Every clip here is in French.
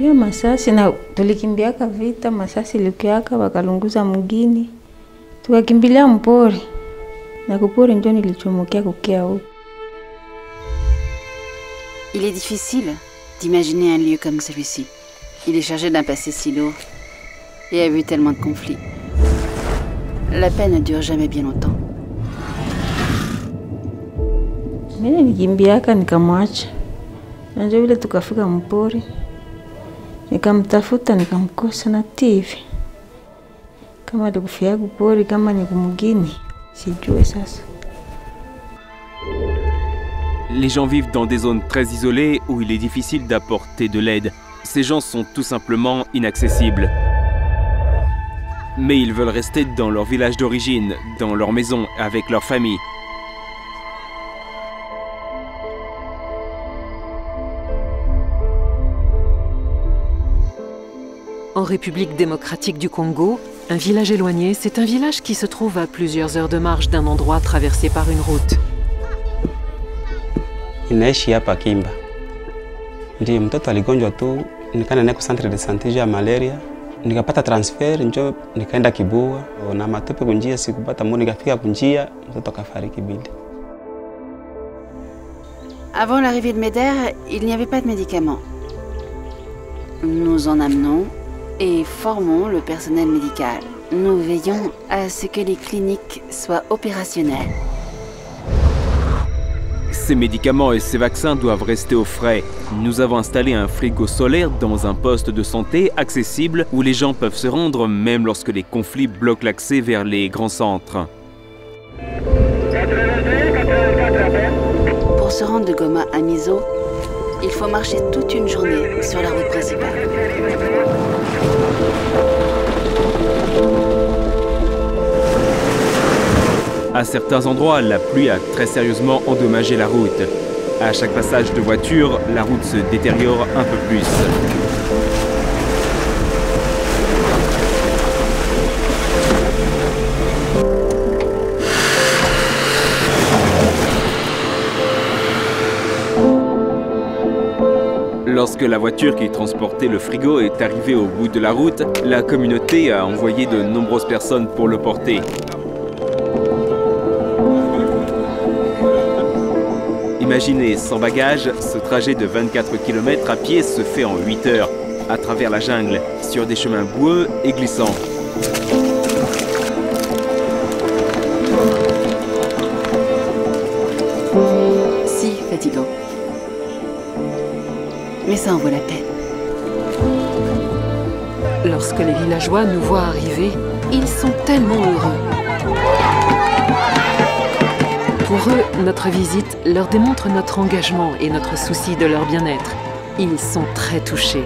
Tuya masasi na tulikimbiaka vita, masasi ilikiaka wakalunguza mgini. Tukakimbilia mpori. Na kupori ndio nilichomokia kukia huko. Il est difficile d'imaginer un lieu comme celui-ci. Il est chargé d'un passé si lourd et a vu tellement de conflits. La paix ne dure jamais bien longtemps. Mimi nikimbiaka nikamwacha. Na ndio vile tukafika mpori. Nikamtafuta nikamkosa na TV. Kama alikufia kupori kama ni kumgini, sijue sasa. Les gens vivent dans des zones très isolées où il est difficile d'apporter de l'aide. Ces gens sont tout simplement inaccessibles. Mais ils veulent rester dans leur village d'origine, dans leur maison, avec leur famille. En République démocratique du Congo, un village éloigné, c'est un village qui se trouve à plusieurs heures de marche d'un endroit traversé par une route. Ninaishi hapa Kimba. Ndiyo mtoto aligonjwa tu, nikaenda naye kwa centre de santé ya malaria. Nikapata transfer, njo nikaenda Kibua. Na matope kunjia sikupata mbona nikafika kunjia, mtoto akafariki bila. Avant l'arrivée de Médère, il n'y avait pas de médicaments. Nous en amenons et formons le personnel médical. Nous veillons à ce que les cliniques soient opérationnelles. Ces médicaments et ces vaccins doivent rester au frais. Nous avons installé un frigo solaire dans un poste de santé accessible où les gens peuvent se rendre même lorsque les conflits bloquent l'accès vers les grands centres. Pour se rendre de Goma à Mizo, il faut marcher toute une journée sur la route principale. À certains endroits, la pluie a très sérieusement endommagé la route. À chaque passage de voiture, la route se détériore un peu plus. Lorsque la voiture qui transportait le frigo est arrivée au bout de la route, la communauté a envoyé de nombreuses personnes pour le porter. Imaginez, sans bagages, ce trajet de 24 km à pied se fait en 8 heures, à travers la jungle, sur des chemins boueux et glissants. Si, fatigant. Mais ça en vaut la peine. Lorsque les villageois nous voient arriver, ils sont tellement heureux. Pour eux, notre visite leur démontre notre engagement et notre souci de leur bien-être. Ils sont très touchés.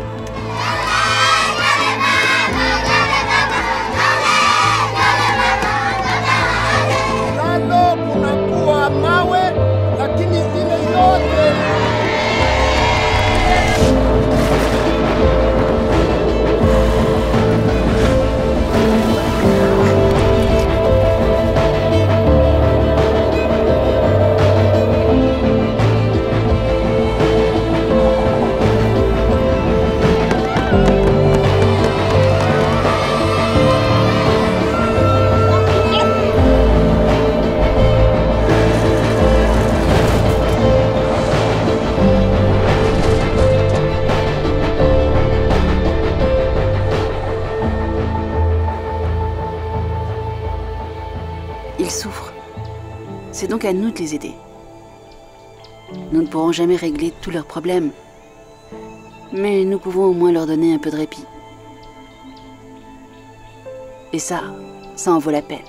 Ils souffrent. C'est donc à nous de les aider. Nous ne pourrons jamais régler tous leurs problèmes, mais nous pouvons au moins leur donner un peu de répit. Et ça en vaut la peine.